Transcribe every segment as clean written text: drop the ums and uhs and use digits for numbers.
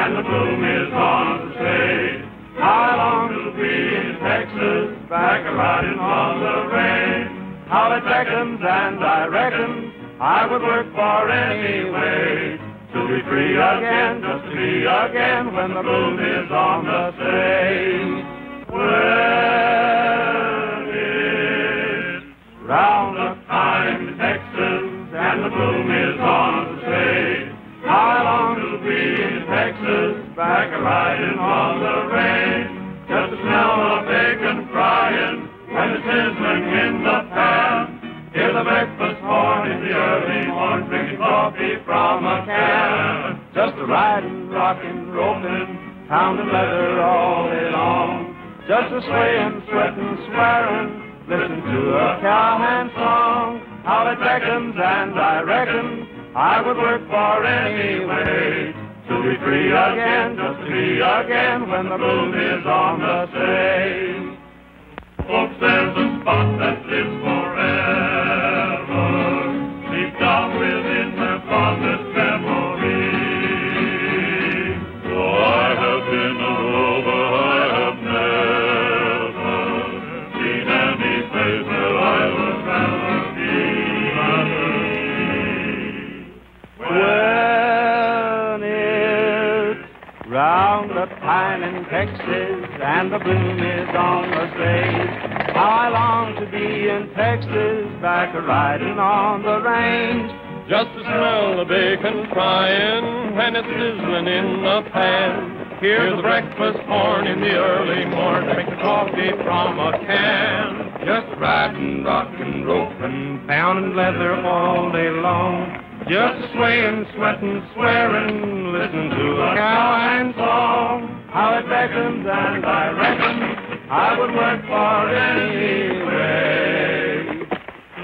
and the bloom is on the stage. How I long to be in Texas, back riding on the range. How it beckons and I reckon I would work for any wage. To be free again, just to be again when the bloom is on the stage. When it's roundup time in Texas and the bloom is on the stage. How I long to be in Texas, back riding on the range. Just the smell of bacon frying when it's sizzling in the pan. Hear the breakfast horn in the early morning, drinking coffee from a can. Just a riding, rocking, roping, pounding leather all day long. Just a swaying, sweating, swearing, listen to a cowhand song. How it beckons and I reckon I would work for any wage. To be free again, just to be again when the bloom is on the stage. Folks, there's a spot that lives forever, deep down within their fondest memory. Though I have been a rover, I have never seen any place where I would rather be. When it's roundup time in Texas and the bloom is on the stage. How I long to be in Texas, back riding on the range. Just to smell the bacon frying when it's sizzling in the pan. Hear the breakfast horn in the early morning, drink the coffee from a can. Just riding, rocking, roping, pounding leather all day long. Just swaying, sweating, swearing, listen to a cowhand song. How it beckons and I reckon I would work for any way.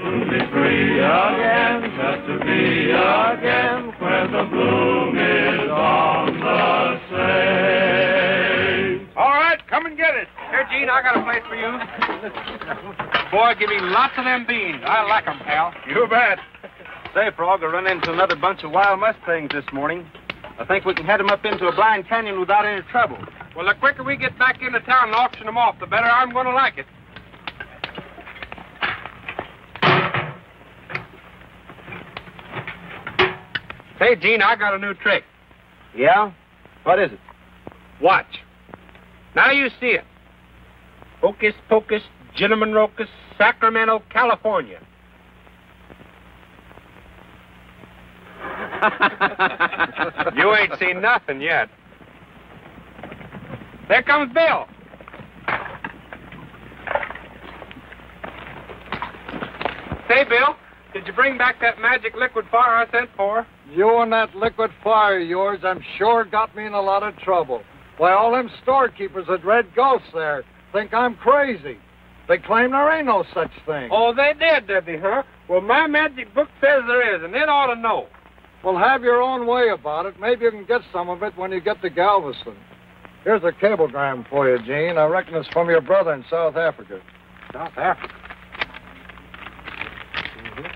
To be free again, just to be again, where the bloom is on the stage. All right, come and get it. Here, Gene, I got a place for you. Boy, give me lots of them beans. I like 'em, pal. You bet. Say, Frog, I run into another bunch of wild mustangs this morning. I think we can head them up into a blind canyon without any trouble. Well, the quicker we get back into town and auction them off, the better I'm going to like it. Say, Gene, I got a new trick. Yeah? What is it? Watch. Now you see it. Hocus Pocus, Gentleman Rocus, Sacramento, California. You ain't seen nothing yet. There comes Bill. Say, Bill, did you bring back that magic liquid fire I sent for? You and that liquid fire of yours, I'm sure, got me in a lot of trouble. Why, all them storekeepers at Red Ghost there think I'm crazy. They claim there ain't no such thing. Oh, they did they, huh? Well, my magic book says there is, and it ought to know. Well, have your own way about it. Maybe you can get some of it when you get to Galveston. Here's a cablegram for you, Gene. I reckon it's from your brother in South Africa. South Africa? Mm-hmm.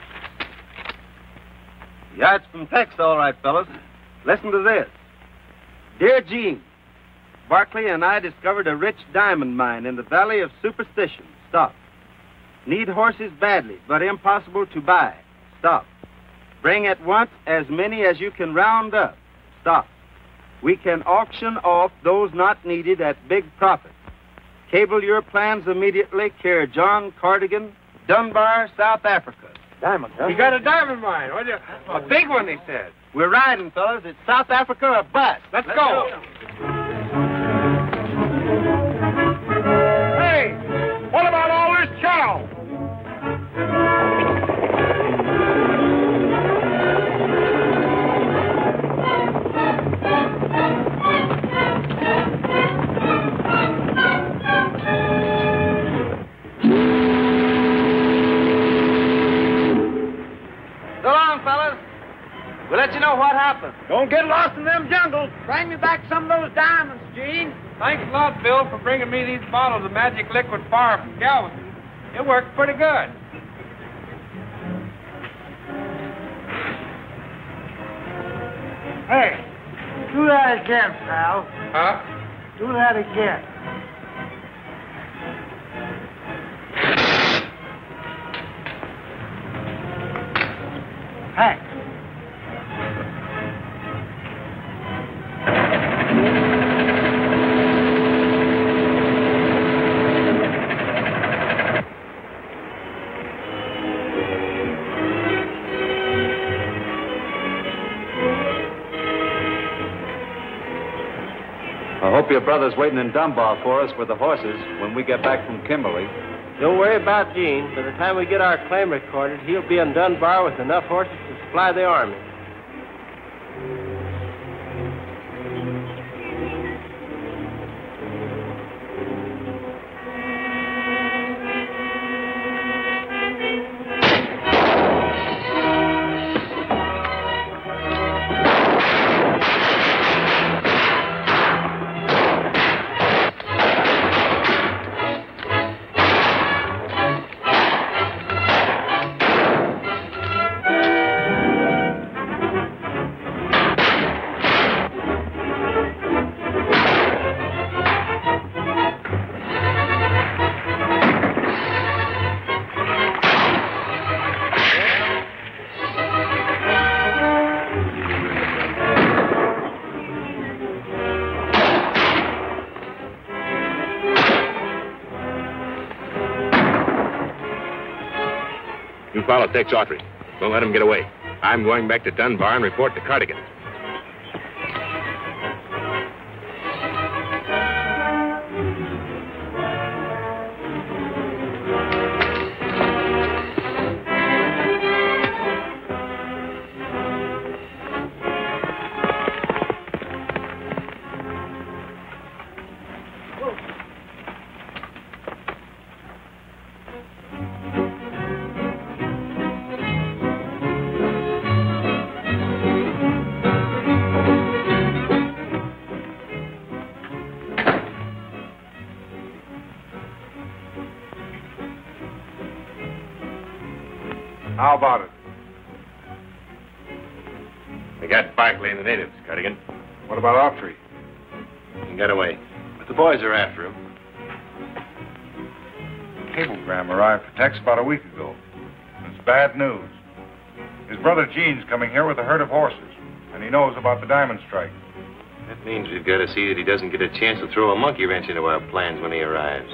Yeah, it's from Tex, all right, fellas. Listen to this. Dear Gene, Barclay and I discovered a rich diamond mine in the Valley of Superstition. Stop. Need horses badly, but impossible to buy. Stop. Bring at once as many as you can round up. Stop. We can auction off those not needed at big profit. Cable your plans immediately. Care John Cardigan, Dunbar, South Africa. Diamond, huh? You got a diamond mine. What a big one, he said. We're riding, fellas. It's South Africa or bust. Let's go. Hey, what about all this chow? So long, fellas. We'll let you know what happened. Don't get lost in them jungles. Bring me back some of those diamonds, Gene. Thanks a lot, Bill, for bringing me these bottles of magic liquid fire from Galveston. It worked pretty good. Hey, who that again, pal. Huh? Do that again. Hank. I hope your brother's waiting in Dunbar for us with the horses when we get back from Kimberly. Don't worry about Gene. By the time we get our claim recorded, he'll be in Dunbar with enough horses to supply the army. Follow Tex Autry. Don't let him get away. I'm going back to Dunbar and report to Cardigan. How about it? We got Barkley and the natives, Cardigan. What about Autry? He got away. But the boys are after him. A cablegram arrived for Tex about a week ago. It's bad news. His brother Gene's coming here with a herd of horses, and he knows about the diamond strike. That means we've got to see that he doesn't get a chance to throw a monkey wrench into our plans when he arrives.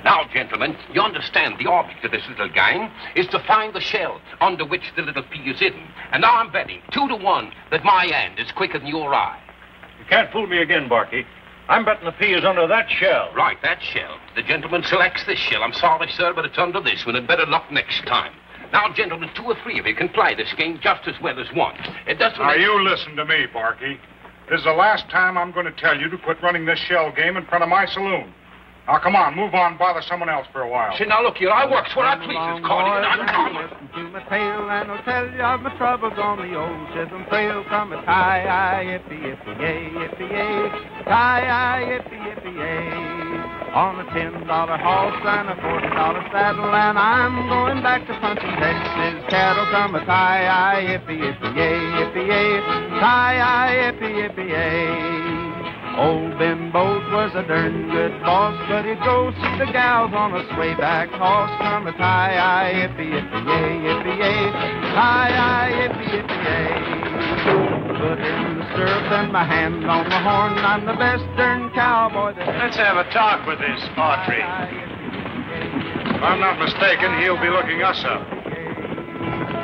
Now, gentlemen, you understand the object of this little game is to find the shell under which the little pea is hidden. And now I'm betting 2 to 1 that my hand is quicker than your eye. You can't fool me again, Barky. I'm betting the pea is under that shell. Right, that shell. The gentleman selects this shell. I'm sorry, sir, but it's under this one, and better luck next time. Now, gentlemen, 2 or 3 of you can play this game just as well as one. It doesn't... Now, you listen to me, Barky. This is the last time I'm going to tell you to quit running this shell game in front of my saloon. Now, come on, move on, bother someone else for a while. See, now, look here, I works where I please, Cardigan. Listen to my tale, and I'll tell you of my troubles on the old Chisholm Trail. Come a tie-yi, yippee-yippee-yay, yippee-yay, tie-yi, yippee-yippee-yay. On a $10 horse and a $40 saddle, and I'm going back to punching Texas cattle. Come a tie-yi, yippee-yippee-yay, yippee-yay, tie-yi, yippee-yippee-yay. Old Ben Boat was a darn good boss, but he'd go see the gals on a swayback horse. Come a tie-yi, yippee-yippee-yay, yippee-yay, tie-yi, yippee-yippee-yay. Foot in the stirrup and my hand on the horn, I'm the best darn cowboy that... Let's have a talk with this Autry. If I'm not mistaken, he'll be looking us up.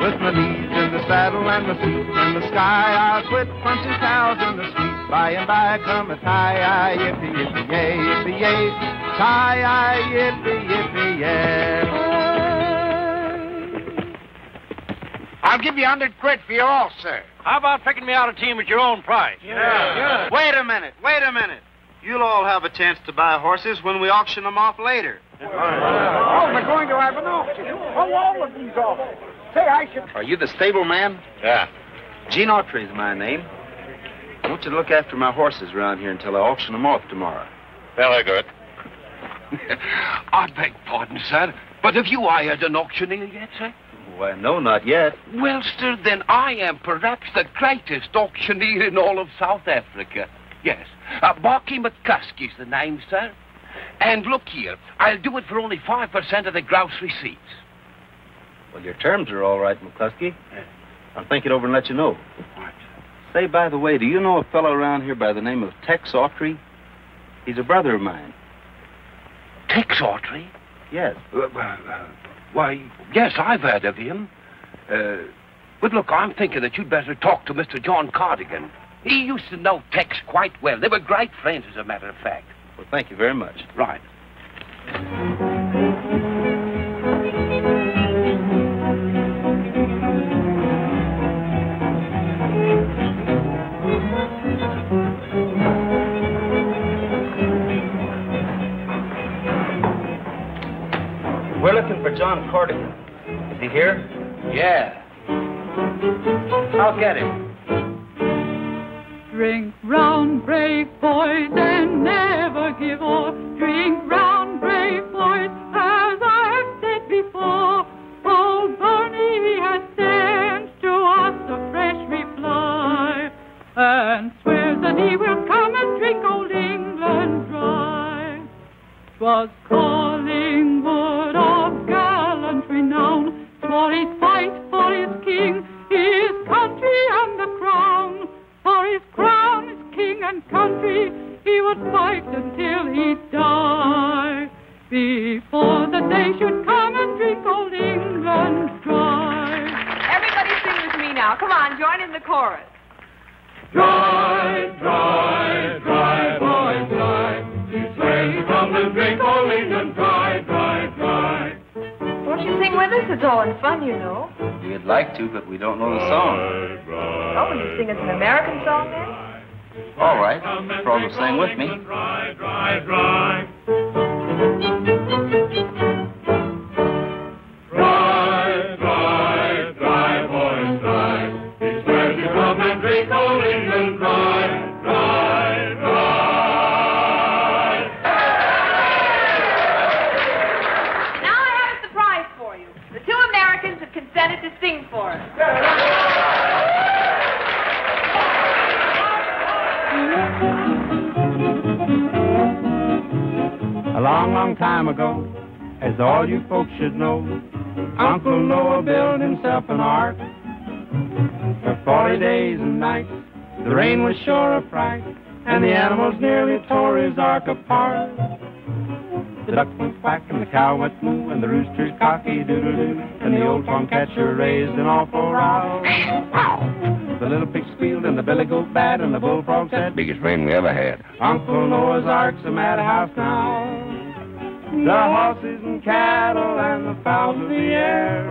With my knees in the saddle and my feet in the sky, I'll quit punching cows in the street. By and by come a tie-yi, yippee-yippee-yay, yippee-yay, tie-yi, yippee-yippee-yay. I'll give you 100 quid for you all, sir. How about picking me out a team at your own price? Yeah. Wait a minute. You'll all have a chance to buy horses when we auction them off later. Oh, we're going to have an auction. Oh, all of these auctions. Say, I should... Are you the stable man? Yeah. Gene Autry is my name. I want you to look after my horses around here until I auction them off tomorrow. Very good. I beg pardon, sir, but have you hired an auctioneer yet, sir? Why, no, not yet. Well, sir, then I am perhaps the greatest auctioneer in all of South Africa. Yes. Barkey McCuskey's the name, sir. And look here, I'll do it for only 5% of the gross receipts. Well, your terms are all right, McCluskey. I'll think it over and let you know. Right. Say, by the way, do you know a fellow around here by the name of Tex Autry? He's a brother of mine. Tex Autry? Yes. Why, yes, I've heard of him. But look, I'm thinking that you'd better talk to Mr. John Cardigan. He used to know Tex quite well. They were great friends, as a matter of fact. Well, thank you very much. Right. We're looking for John Cardigan. Is he here? Yeah. I'll get him. Drink round, brave boys, and never give o'er. Drink round, brave boys, as I have said before. Old Bernie, he has sent to us a fresh reply, and swears that he will come and drink old England dry. 'Twas Collingwood of gallant renown, for his fight for his king, his country and the crown. For his crown, his king and country, he would fight until he die, before the day should come and drink old England dry. Everybody sing with me now. Come on, join in the chorus. Dry, dry, dry, boys, dry. He swears to come and drink old England dry, dry, dry. Won't you sing with us? It's all in fun, you know. We'd like to, but we don't know the song. Oh, will you sing us an American song then? All right. Frog will sing with me. Dry, dry, dry. Dry, dry, dry, boys, dry. He swears to come and drink old England dry, dry, dry. Now I have a surprise for you. The two Americans have consented to sing for us. A long, long time ago, as all you folks should know, Uncle Noah built himself an ark. For 40 days and nights, the rain was sure a fright, and the animals nearly tore his ark apart. The duck went quack, and the cow went moo, and the rooster's cocky-doodle-doo, and the old tomcatcher raised an awful row. The little pig squealed, and the billy goat bad, and the bullfrog said, Biggest rain we ever had. Uncle Noah's Ark's a madhouse now. The horses and cattle and the fowls of the air,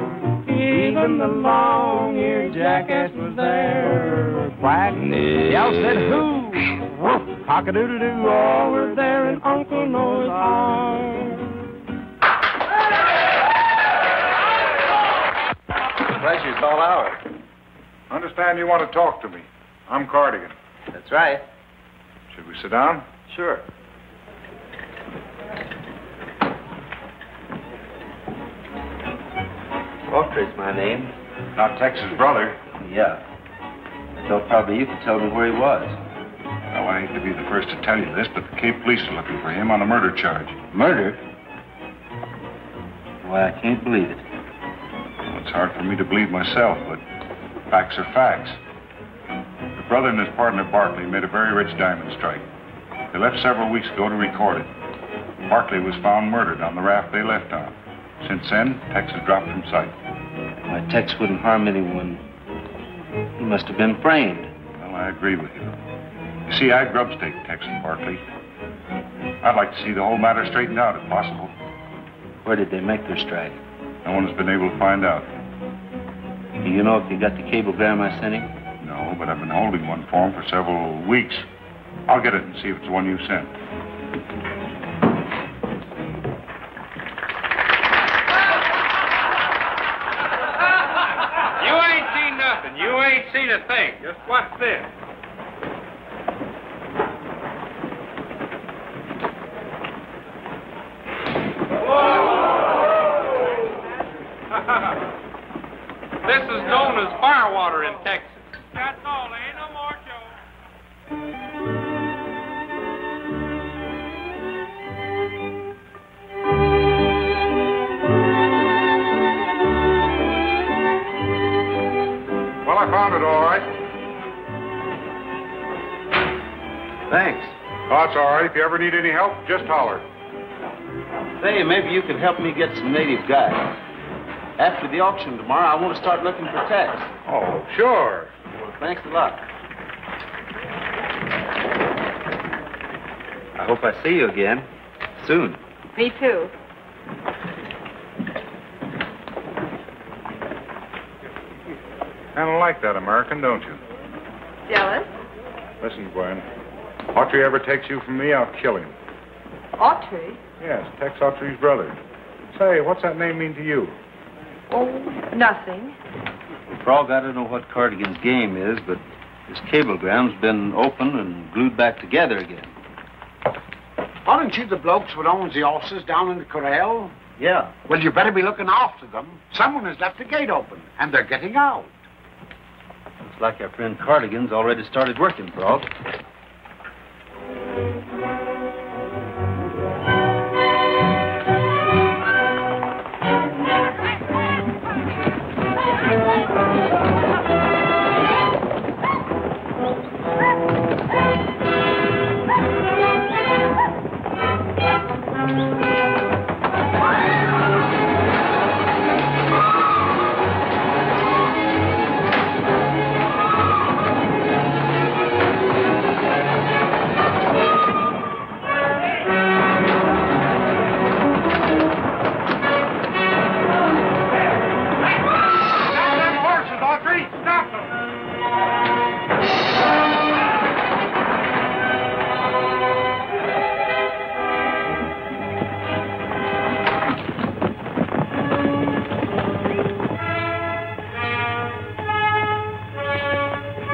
even the long-eared jackass was there. Quack, the owl said, hoo, woof, cock-a-doodle-doo, all were there in Uncle Noah's Ark. The pleasure's all ours. Understand you want to talk to me. I'm Cardigan. That's right. Should we sit down? Sure. Autry's my name. Not Tex's brother. Yeah. I thought probably you could tell me where he was. Well, I hate to be the first to tell you this, but the Cape Police are looking for him on a murder charge. Murder? Why, I can't believe it. Well, it's hard for me to believe myself, but facts are facts. The brother and his partner, Barkley, made a very rich diamond strike. They left several weeks ago to record it. Barkley was found murdered on the raft they left on. Since then, Tex has dropped from sight. Why, Tex wouldn't harm anyone. He must have been framed. Well, I agree with you. You see, I grubstake Tex and Barkley. I'd like to see the whole matter straightened out, if possible. Where did they make their strike? No one has been able to find out. Do you know if you got the cablegram I sent him? No, but I've been holding one for him for several weeks. I'll get it and see if it's the one you sent. You ain't seen nothing. You ain't seen a thing. Just watch this. as firewater in Texas. That's all. There ain't no more, Joe. Well, I found it all right. Thanks. Oh, it's all right. If you ever need any help, just holler. Say, maybe you can help me get some native guys. After the auction tomorrow, I want to start looking for Tex. Oh, sure. Well, thanks a lot. I hope I see you again. Soon. Me too. Kind of like that American, don't you? Jealous? Listen, Gwen. Autry ever takes you from me, I'll kill him. Autry? Yes, Tex Autry's brother. Say, what's that name mean to you? Oh, nothing. Frog, I don't know what Cardigan's game is, but his cablegram's been opened and glued back together again. Aren't you the blokes what owns the horses down in the corral? Yeah. Well, you better be looking after them. Someone has left the gate open, and they're getting out. Looks like our friend Cardigan's already started working, Frog.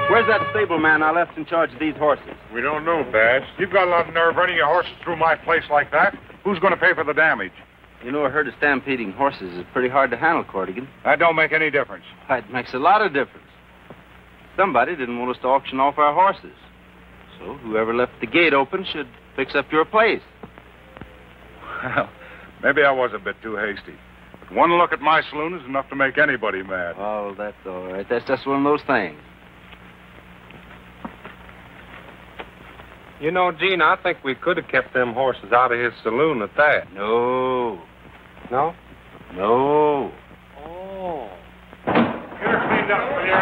Where's that stableman I left in charge of these horses? We don't know, Bass. You've got a lot of nerve running your horses through my place like that. Who's going to pay for the damage? You know, a herd of stampeding horses is pretty hard to handle, Cardigan. That don't make any difference. It makes a lot of difference. Somebody didn't want us to auction off our horses. So whoever left the gate open should fix up your place. Well, maybe I was a bit too hasty. But one look at my saloon is enough to make anybody mad. Oh, that's all right. That's just one of those things. You know, Gene, I think we could have kept them horses out of his saloon at that. No. No? No. Oh. Get her cleaned up, will you?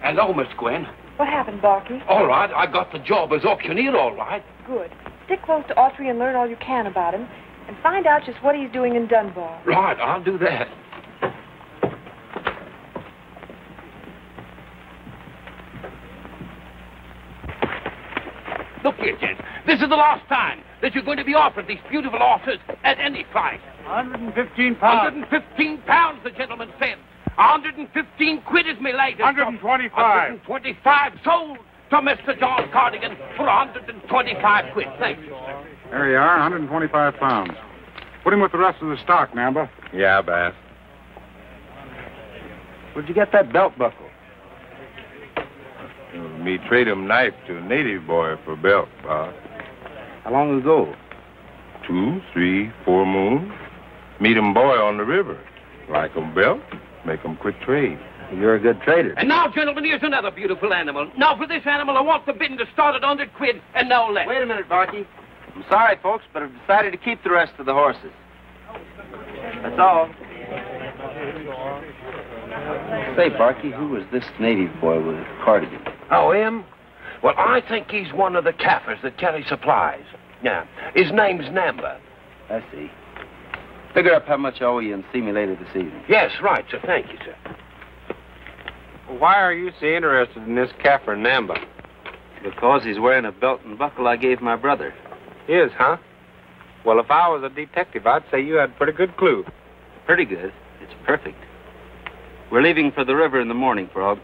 Hello, Miss Gwen. What happened, Barky? All right, I got the job as auctioneer, all right. Good. Stick close to Autry and learn all you can about him, and find out just what he's doing in Dunbar. Right, I'll do that. Look here, gents. This is the last time that you're going to be offered these beautiful horses at any price. 115 pounds. 115 pounds, the gentleman said. 115 quid is me latest. 125. 125 sold to Mr. John Cardigan for 125 quid. Thank you, sir. There you are, 125 pounds. Put him with the rest of the stock, Namba. Yeah, Bass. Where'd you get that belt buckle? Me trade him knife to a native boy for belt, boss. How long ago? 2, 3, 4 moons. Meet him boy on the river. Like 'em belt, make 'em quick trade. You're a good trader. And now, gentlemen, here's another beautiful animal. Now, for this animal, I want the bidding to start at 100 quid and no less. Wait a minute, Barky. I'm sorry, folks, but I've decided to keep the rest of the horses. That's all. Say, Barky, who was this native boy with Cardigan? Oh, him? Well, I think he's one of the Kaffirs that carry supplies. Yeah. His name's Namba. I see. Figure up how much I owe you and see me later this evening. Yes, right, sir. Thank you, sir. Why are you so interested in this Kaffir Namba? Because he's wearing a belt and buckle I gave my brother. Is, huh? Well, if I was a detective, I'd say you had a pretty good clue. Pretty good. It's perfect. We're leaving for the river in the morning, Frog.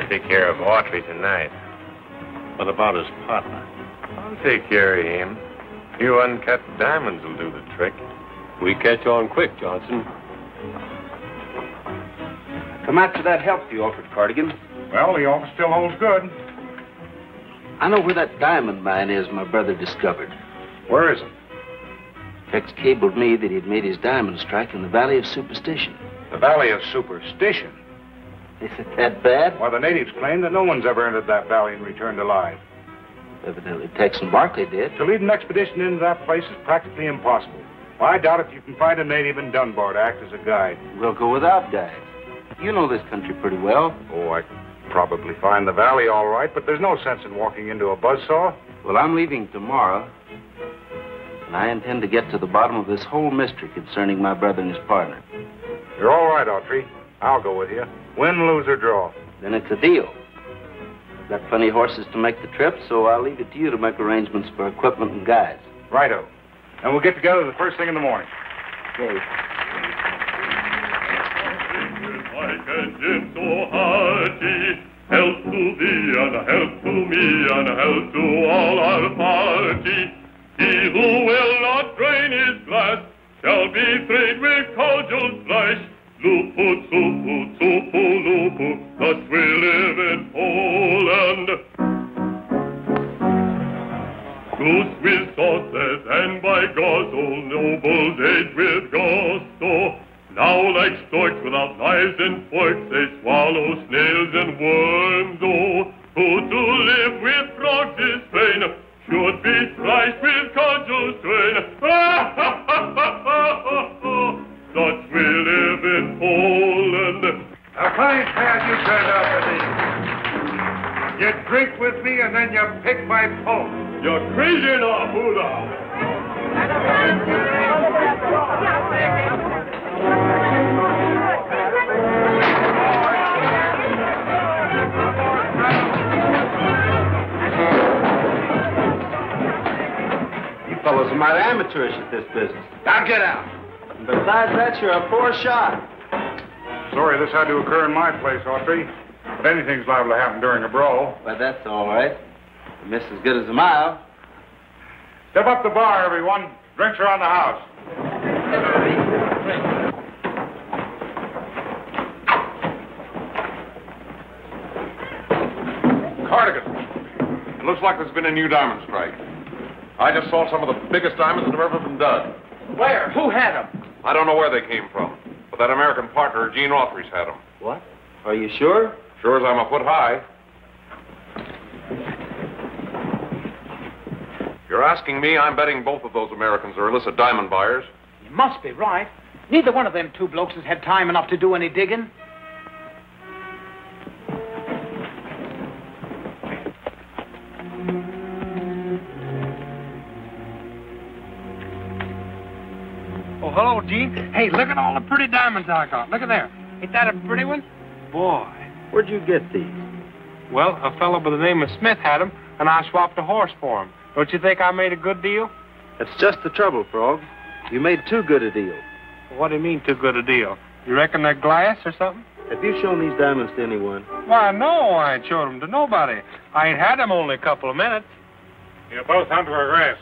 take care of Autry tonight. What about his partner? I'll take care of him. You uncut diamonds will do the trick. We catch on quick, Johnson. Come after that help you offered, Cardigan. Well, the offer still holds good. I know where that diamond mine is my brother discovered. Where is it? Tex cabled me that he'd made his diamond strike in the Valley of Superstition. The Valley of Superstition? Is it that bad? Well, the natives claim that no one's ever entered that valley and returned alive. Evidently, Tex and Barkley did. To lead an expedition into that place is practically impossible. Well, I doubt if you can find a native in Dunbar to act as a guide. We'll go without guides. You know this country pretty well. Oh, I could probably find the valley all right, but there's no sense in walking into a buzzsaw. Well, I'm leaving tomorrow, and I intend to get to the bottom of this whole mystery concerning my brother and his partner. You're all right, Autry. I'll go with you. Win, lose, or draw. Then it's a deal. Got plenty of horses to make the trip, so I'll leave it to you to make arrangements for equipment and guides. Righto. And we'll get together the first thing in the morning. Okay. Like a gem so hearty, help to thee and help to me and help to all our party. He who will not drain his glass shall be freed with cordial flash. Lupu, supu, supu, lupu, thus we live in Poland. Goose with sauces and by gods, old nobles age with gusto. Now like storks without knives and forks, they swallow snails and worms, oh. Who to live with frogs is vain, should be sliced with cudgel strain. Such we live in Poland. A fine pair you turned out to be. You drink with me and then you pick my pulse. You're crazy enough, who thou? You fellows are mighty amateurish at this business. Now get out. And besides that, you're a poor shot. Sorry this had to occur in my place, Autry. But anything's liable to happen during a brawl. But that's all right. A miss as good as a mile. Step up the bar, everyone. Drinks are on the house. Cardigan, it looks like there's been a new diamond strike. I just saw some of the biggest diamonds that have ever been dug. Where? Who had them? I don't know where they came from, but that American partner, Gene Autry's had them. What? Are you sure? Sure as I'm a foot high. You're asking me, I'm betting both of those Americans are illicit diamond buyers. You must be right. Neither one of them two blokes has had time enough to do any digging. Oh, hello, Gene. Hey, look at all the pretty diamonds I got. Look at there. Ain't that a pretty one? Boy. Where'd you get these? Well, a fellow by the name of Smith had them, and I swapped a horse for him. Don't you think I made a good deal? That's just the trouble, Frog. You made too good a deal. What do you mean, too good a deal? You reckon they're glass or something? Have you shown these diamonds to anyone? Why, no, I ain't showed them to nobody. I ain't had them only a couple of minutes. You're both under arrest.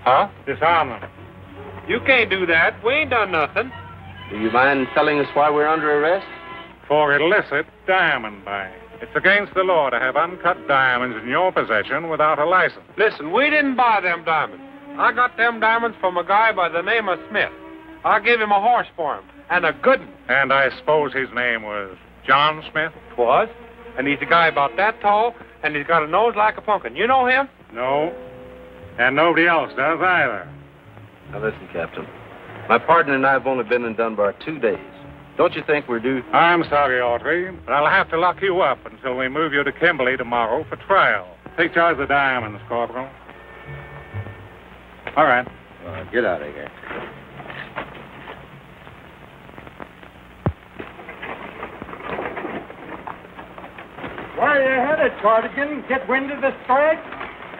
Huh? Disarm them. You can't do that. We ain't done nothing. Do you mind telling us why we're under arrest? For illicit diamond buying. It's against the law to have uncut diamonds in your possession without a license. Listen, we didn't buy them diamonds. I got them diamonds from a guy by the name of Smith. I gave him a horse for him, and a good one. And I suppose his name was John Smith? 'Twas. And he's a guy about that tall, and he's got a nose like a pumpkin. You know him? No. And nobody else does either. Now listen, Captain. My partner and I have only been in Dunbar 2 days. Don't you think we're due? I'm sorry, Autry, but I'll have to lock you up until we move you to Kimberley tomorrow for trial. Take charge of the diamonds, Corporal. All right. Get out of here. Where are you headed, Cardigan? Get wind of the strike?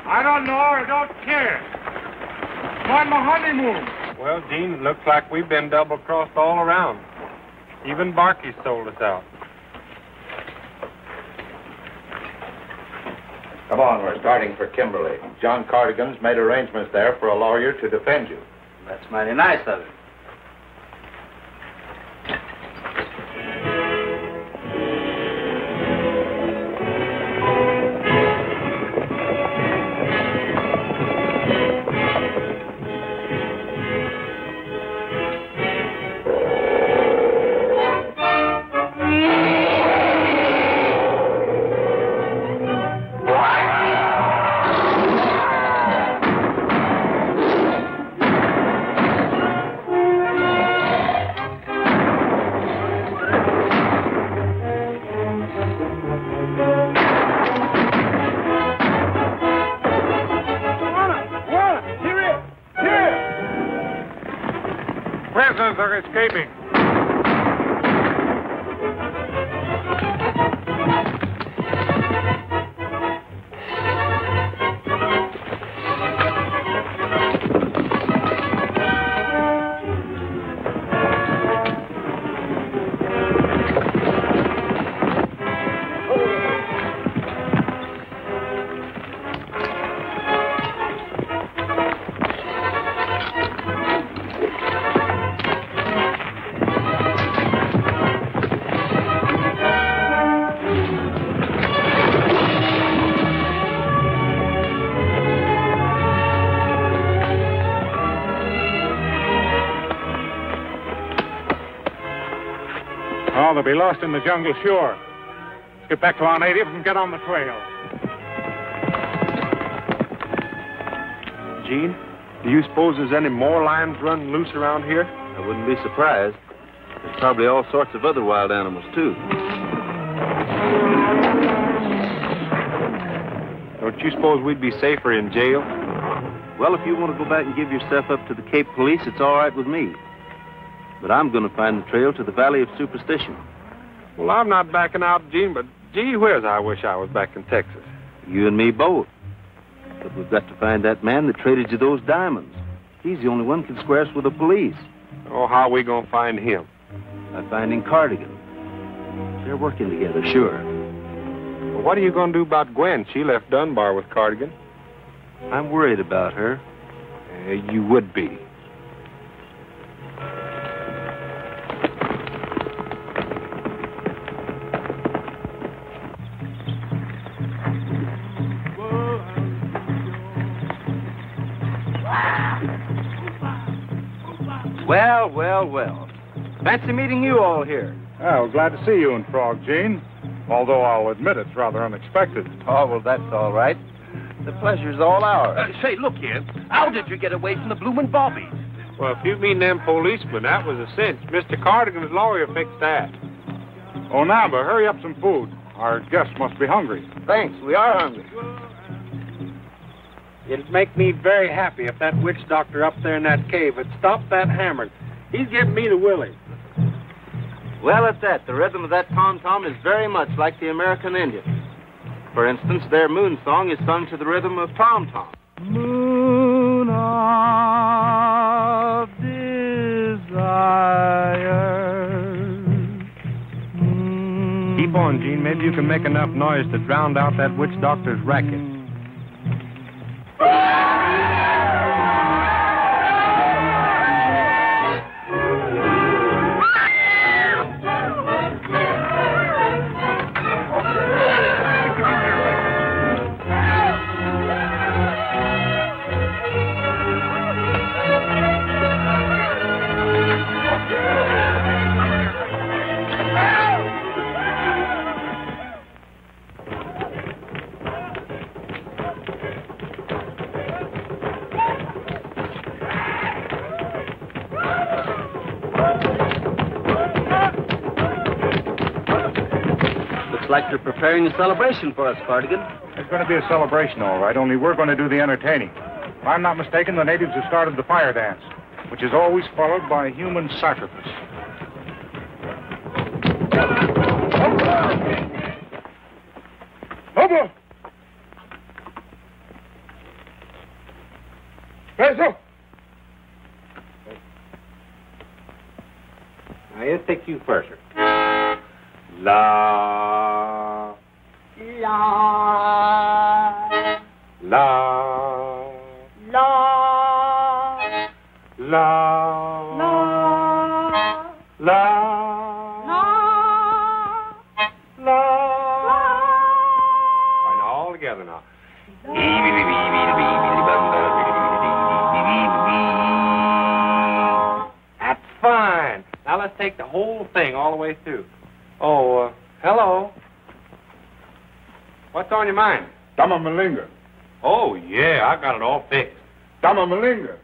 I don't know. I don't care. I'm on my honeymoon. Well, Gene, it looks like we've been double-crossed all around. Even Barkey sold us out. on. We're starting for Kimberly. John Cardigan's made arrangements there for a lawyer to defend you. That's mighty nice of him. Prisoners are escaping. Oh, they'll be lost in the jungle, sure. Let's get back to our natives and get on the trail. Gene, do you suppose there's any more lions running loose around here? I wouldn't be surprised. There's probably all sorts of other wild animals, too. Don't you suppose we'd be safer in jail? Well, if you want to go back and give yourself up to the Cape Police, it's all right with me. But I'm going to find the trail to the Valley of Superstition. Well, I'm not backing out, Gene, but gee whiz, I wish I was back in Texas. You and me both. But we've got to find that man that traded you those diamonds. He's the only one who can square us with the police. Oh, how are we going to find him? By finding Cardigan. They're working together, sure. Well, what are you going to do about Gwen? She left Dunbar with Cardigan. I'm worried about her. You would be. Well, well, well. Fancy meeting you all here. Oh, glad to see you and Frog, Gene. Although I'll admit it's rather unexpected. Oh, well, that's all right. The pleasure's all ours. Say, look here. How did you get away from the bloomin' bobbies? Well, if you mean them policemen, that was a cinch. Mr. Cardigan's lawyer fixed that. Oh, now, but hurry up some food. Our guests must be hungry. Thanks, we are hungry. It'd make me very happy if that witch doctor up there in that cave had stopped that hammer. He's giving me the willies. Well, at that, the rhythm of that tom-tom is very much like the American Indian. For instance, their moon song is sung to the rhythm of tom-tom. Moon of desire. Keep on, Gene. Maybe you can make enough noise to drown out that witch doctor's racket. Like they're preparing a celebration for us, Cardigan. It's going to be a celebration, all right, only we're going to do the entertaining. If I'm not mistaken, the natives have started the fire dance, which is always followed by human sacrifice. Over! Peso! Now, you take you first, sir. La. La. La. La. La. La. La. La. All right, now, all together now. That's fine. Now let's take the whole thing all the way through. Oh, hello. What's on your mind? Dama Malinga. Oh, yeah, I got it all fixed. Dama Malinga.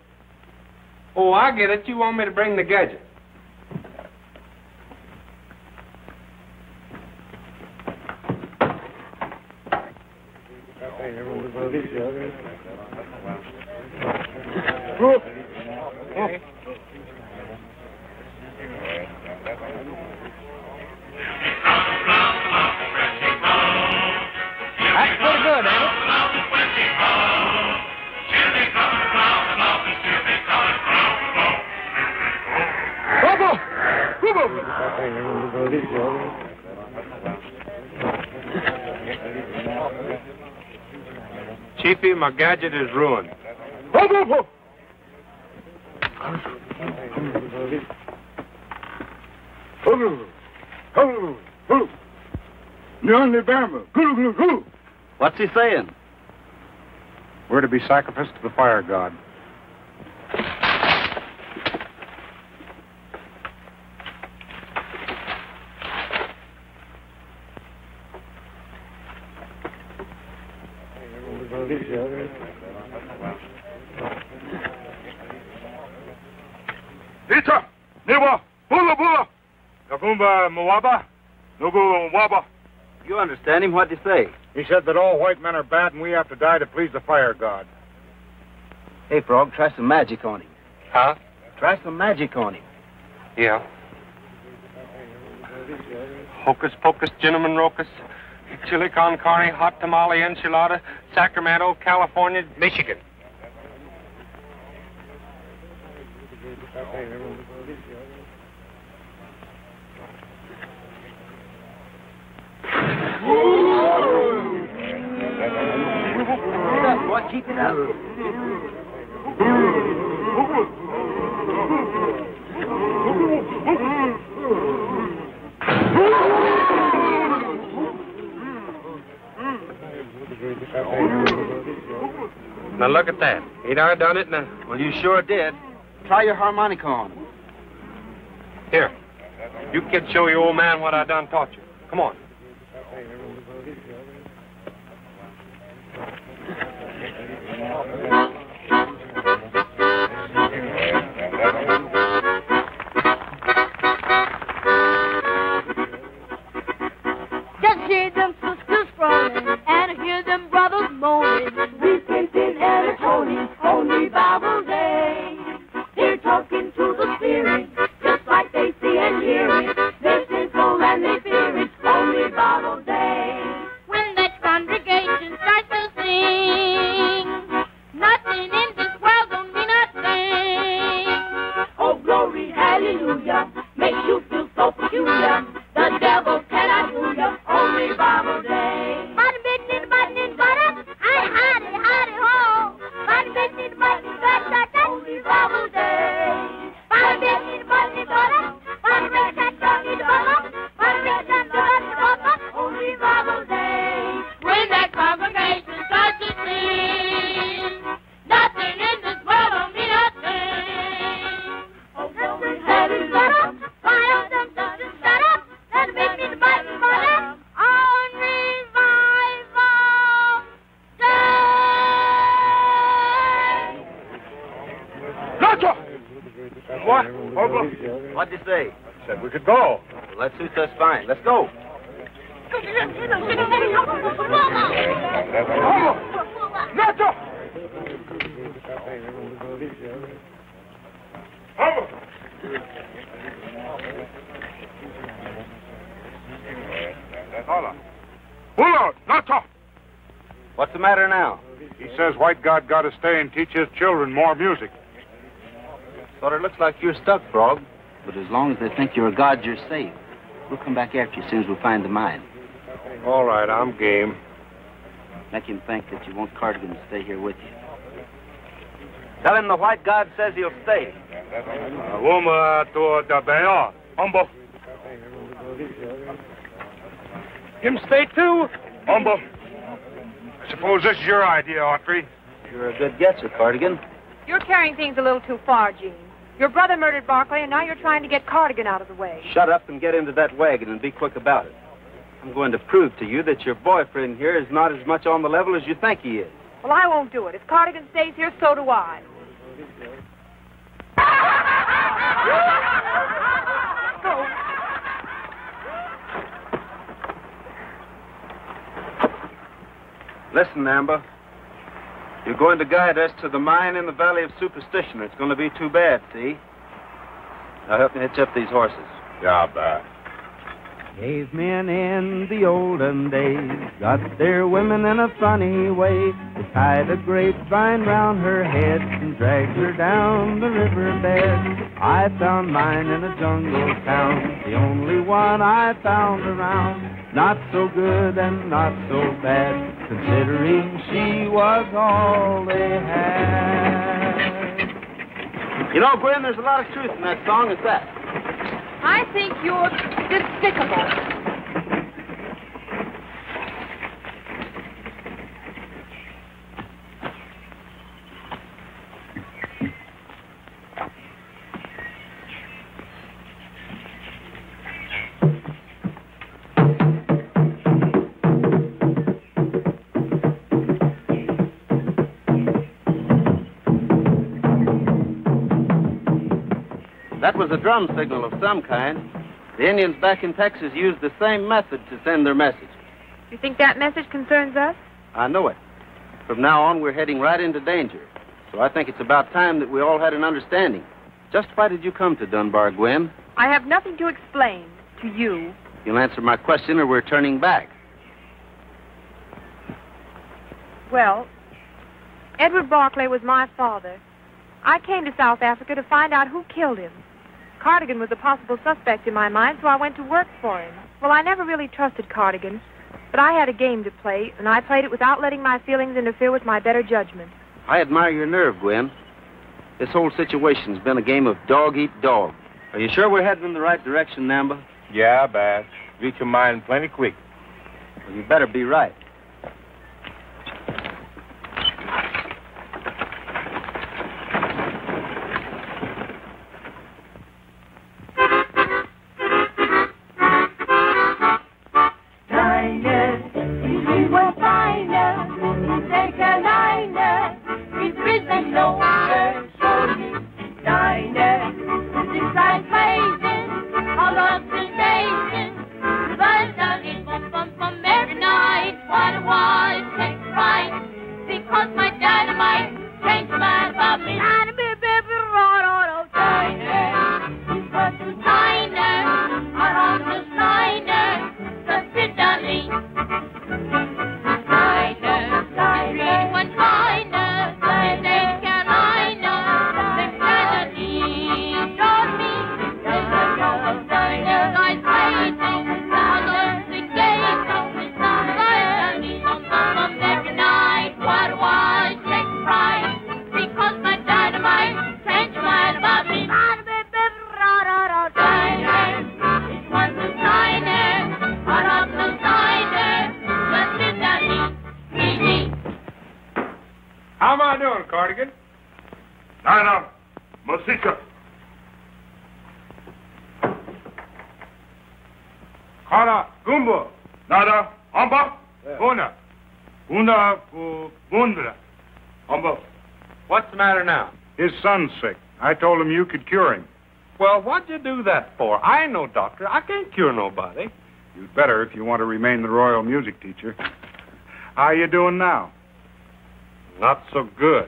Oh, I get it. You want me to bring the gadget. Okay. That's pretty good, ain't it? Chiefy, my gadget is ruined. What's he saying? We're to be sacrificed to the fire god. Vita, Niwa, Bula Bula, Nagumba Mwaba, Nugu Mwaba. You understand him? What'd he say? He said that all white men are bad and we have to die to please the fire god. Hey, Frog, try some magic on him. Huh? Try some magic on him. Yeah. Hocus pocus, cinnamon rocus, chili con carne, hot tamale enchilada, Sacramento, California, Michigan. What? Keep it up. Now look at that. Ain't I done it now? Well, you sure did. Try your harmonica on him. Here. You kids show your old man what I done taught you. Come on. Just hear them sisters groaning and hear them brothers moaning. Repenting and atoning, only Bible day. They're talking to the Spirit, just like they see and hear it. They're sinful and they fear it, only Bible day. When that congregation starts to sing, nothing in this world don't mean a thing. Oh, glory, hallelujah, makes you feel so peculiar. The devil cannot do you, only Bible day. Body bitten, button, butter, hidey, hidey, ho. Body bitten, button, butter, only Bible day. Body bitten, button, butter, body bitten, button, butter, body bitten, button, butter, only Bible day. When that congregation starts to sing, nothing in this world don't mean a thing. Oh, glory, hallelujah, fire them, shut up. That make me the button butter on revival day. Nacho! What? What'd you say? Said we could go. Well, that suits us fine. Let's go. Nacho! Bula, Nacho! What's the matter now? He says white god got to stay and teach his children more music. Sort of looks like you're stuck, Frog. But as long as they think you're a god, you're safe. We'll come back after you as soon as we find the mine. All right, I'm game. Make him think that you want Cardigan to stay here with you. Tell him the white god says he'll stay. Him stay too? Humble. I suppose this is your idea, Autry. You're a good guesser, Cardigan. You're carrying things a little too far, Gene. Your brother murdered Barclay, and now you're trying to get Cardigan out of the way. Shut up and get into that wagon and be quick about it. I'm going to prove to you that your boyfriend here is not as much on the level as you think he is. Well, I won't do it. If Cardigan stays here, so do I. Listen, Amber. You're going to guide us to the mine in the Valley of Superstition. It's going to be too bad, see? Now help me hitch up these horses. Yeah, bad. Cavemen in the olden days got their women in a funny way. They tied a grapevine round her head and dragged her down the riverbed. I found mine in a jungle town, the only one I found around. Not so good and not so bad, considering she was all they had. You know, Gwen, there's a lot of truth in that song. It's that. I think you're despicable. That was a drum signal of some kind. The Indians back in Texas used the same method to send their message. You think that message concerns us? I know it. From now on, we're heading right into danger. So I think it's about time that we all had an understanding. Just why did you come to Dunbar, Gwen? I have nothing to explain to you. You'll answer my question or we're turning back. Well, Edward Barclay was my father. I came to South Africa to find out who killed him. Cardigan was a possible suspect in my mind, so I went to work for him. Well, I never really trusted Cardigan, but I had a game to play, and I played it without letting my feelings interfere with my better judgment. I admire your nerve, Gwen. This whole situation's been a game of dog-eat-dog. Are you sure we're heading in the right direction, Namba? Yeah, bad. Reach your mind plenty quick. Well, you better be right. How am I doing, Cardigan? Nana, Masika. Kara, Gumbo. Nada, Amba. Una. Una, Bundra. Amba. What's the matter now? His son's sick. I told him you could cure him. Well, what'd you do that for? I ain't no doctor. I can't cure nobody. You'd better if you want to remain the royal music teacher. How you doing now? Not so good.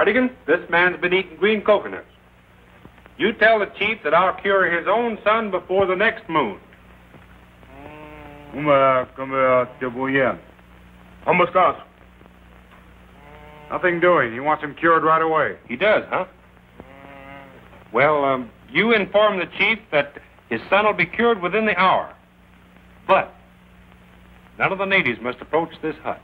Cardigan, this man's been eating green coconuts. You tell the chief that I'll cure his own son before the next moon. ¿Cómo estás? Nothing doing. He wants him cured right away. He does, huh? Well, you inform the chief that his son will be cured within the hour. But none of the natives must approach this hut.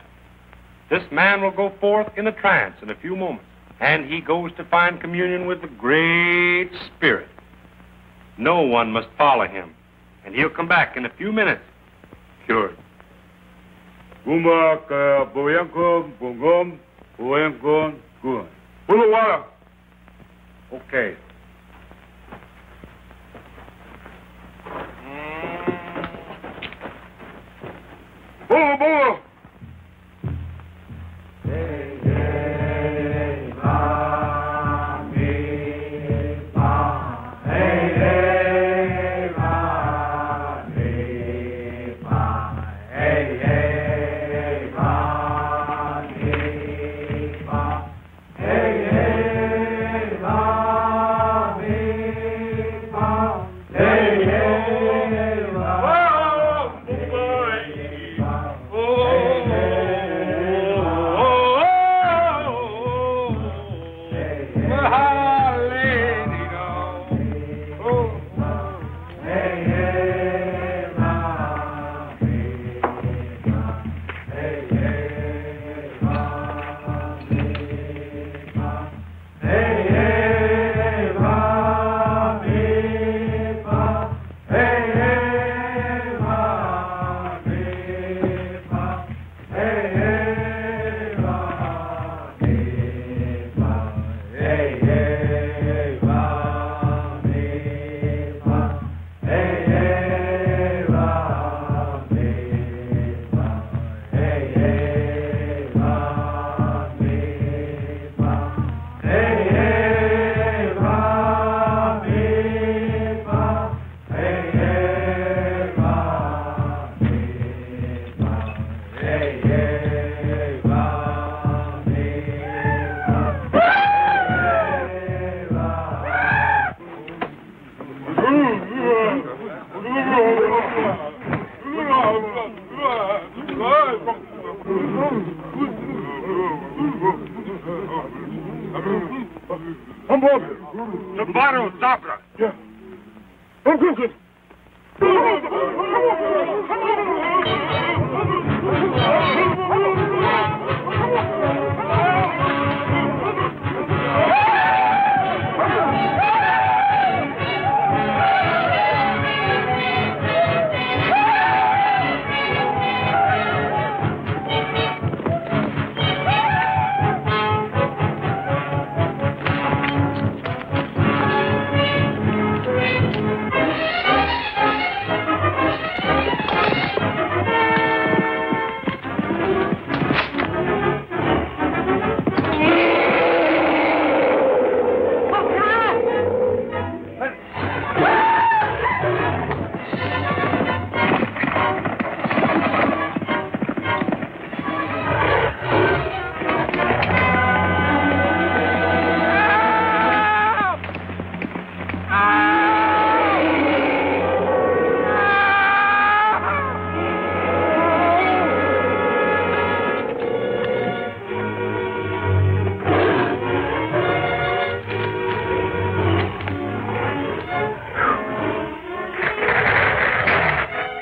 This man will go forth in a trance in a few moments, and he goes to find communion with the Great Spirit. No one must follow him, and he'll come back in a few minutes, cured. Okay.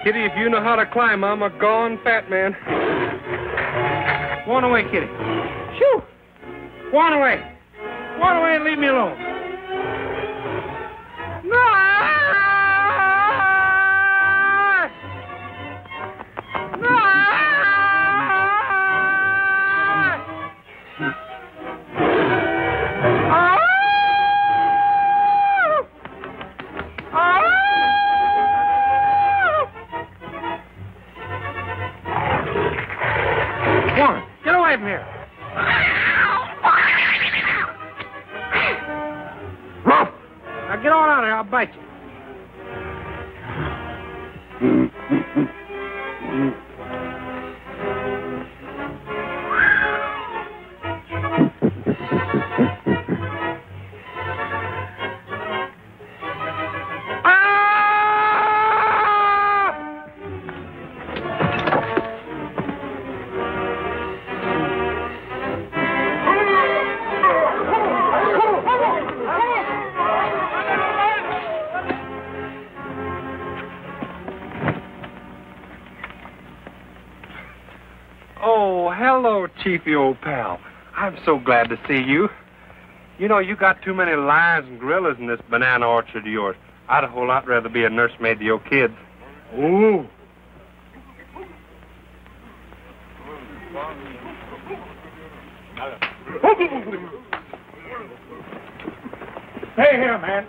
Kitty, if you know how to climb, I'm a gone fat man. Go on away, Kitty. Shoo! Go on away. Go on away and leave me alone. hello, Chiefy, old pal. I'm so glad to see you. You know, you got too many lions and gorillas in this banana orchard of yours. I'd a whole lot rather be a nursemaid to your kids. Oh. Stay here, man.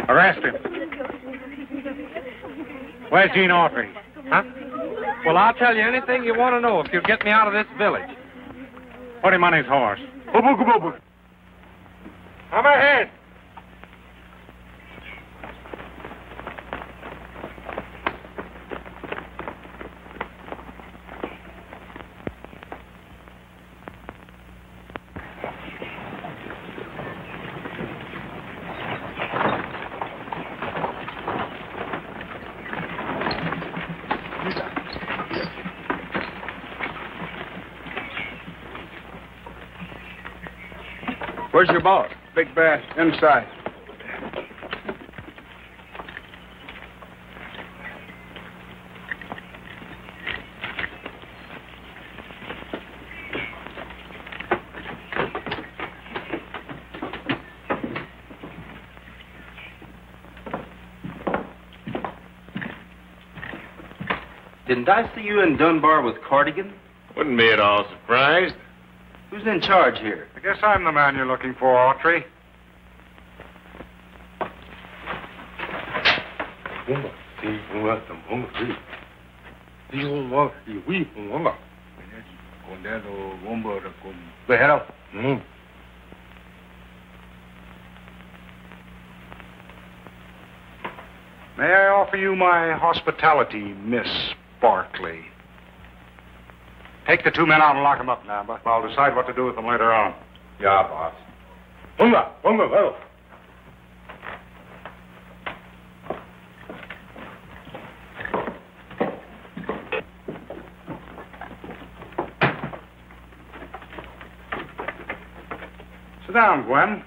Arrest him. Where's Gene Autry? Huh? Well, I'll tell you anything you want to know if you'll get me out of this village. Put him on his horse. Come ahead. Where's your boss? Big Bass, inside. Didn't I see you in Dunbar with Cardigan? Wouldn't be at all surprised. Who's in charge here? I guess I'm the man you're looking for, Autry. May I offer you my hospitality, Miss Barkley? Take the two men out and lock them up now, but I'll decide what to do with them later on. Yeah, boss. Sit down, Gwen.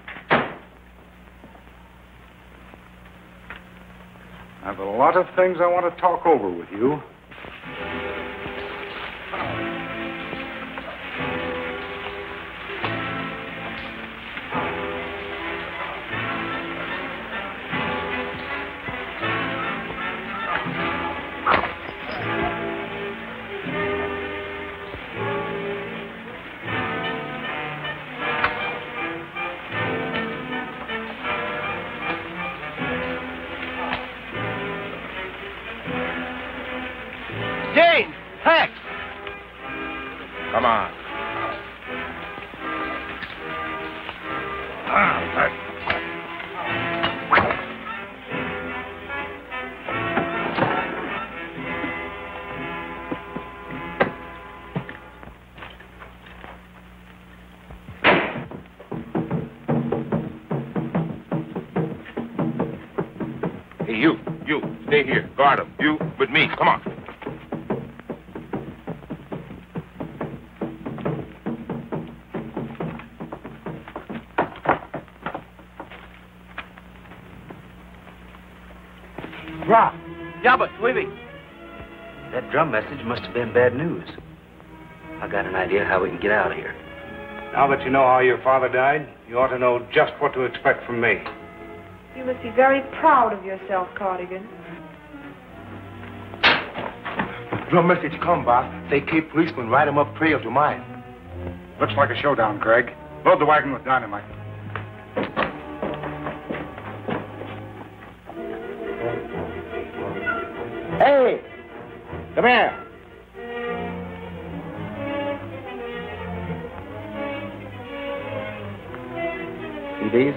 I have a lot of things I want to talk over with you. Jane! Hex! Come on. Hey, you, stay here. Guard him. You with me. Come on. Rock. Yeah, but Sweetie. That drum message must have been bad news. I got an idea how we can get out of here. Now that you know how your father died, you ought to know just what to expect from me. You must be very proud of yourself, Cardigan. Drum message come, boss. Say Cape policeman ride him up trail to mine. Looks like a showdown, Craig. Load the wagon with dynamite. Hey! Come here. See these?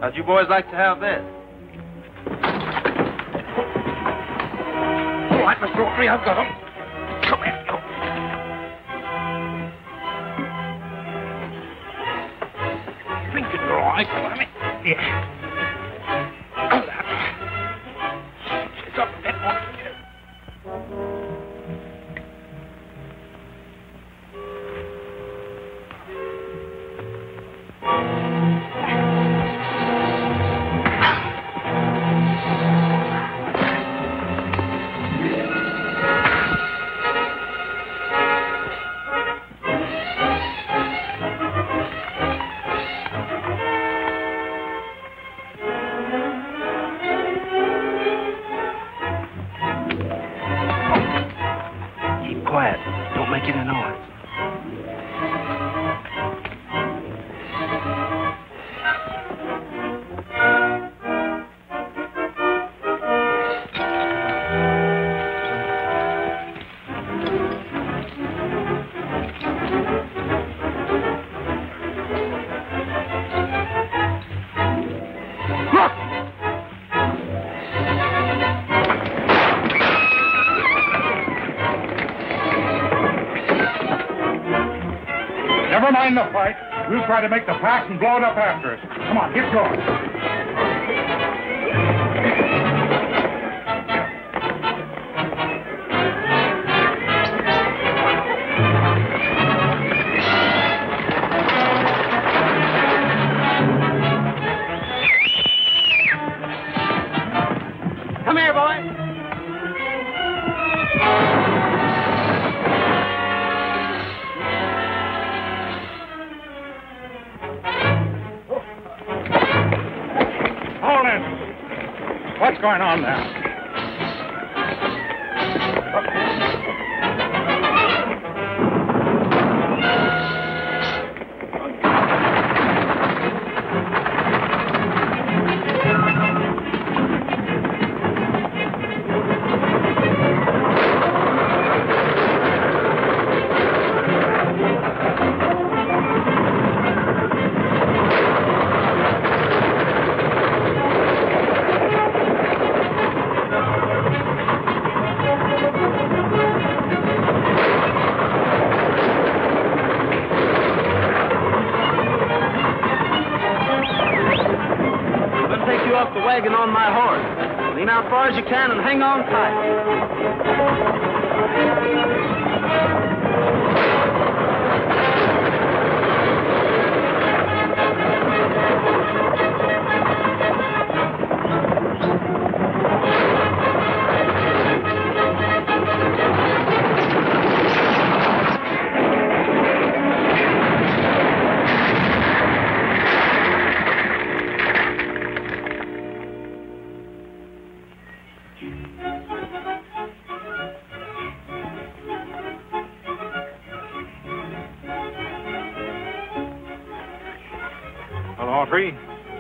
How'd you boys like to have this? All right, Mr. Autry, I've got him. Come here, you. Think it's all right, damn it. Yeah. It's up there. mind the fight. We'll try to make the pass and blow it up after us. Come on, get going. Come here, boy. Hold it. What's going on there? Wagon on my horse. Lean out far as you can and hang on tight.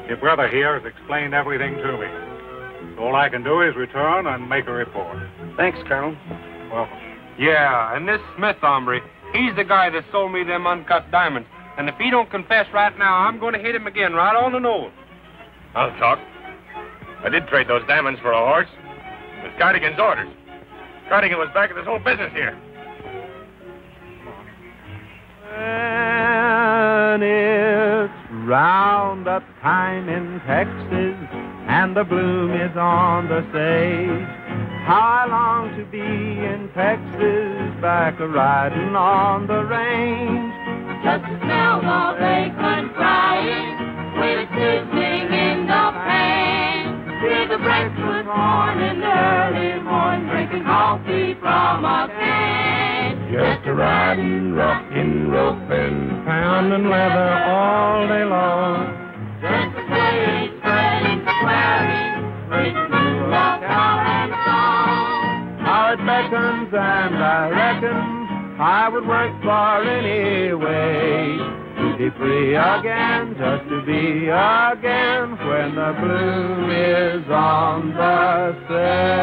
Your brother here has explained everything to me. So all I can do is return and make a report. Thanks, Colonel. Welcome. Yeah, and this Smith hombre, he's the guy that sold me them uncut diamonds. And if he don't confess right now, I'm going to hit him again right on the nose. I'll talk. I did trade those diamonds for a horse. It was Cardigan's orders. Cardigan was back of this whole business here. When it's roundup time in Texas and the bloom is on the sage, how I long to be in Texas, back a-riding on the range. Just to smell the bacon frying with it sizzling in the pan. Hear the breakfast horn in the early morning, drinking coffee from a can. Just a-riding, rocking, roping, pounding leather all day long. Just a swaying, spreading, swearing, with new love, power, and song. How it beckons, and I reckon I would work for any way to be free again, just to be again when the bloom is on the sage.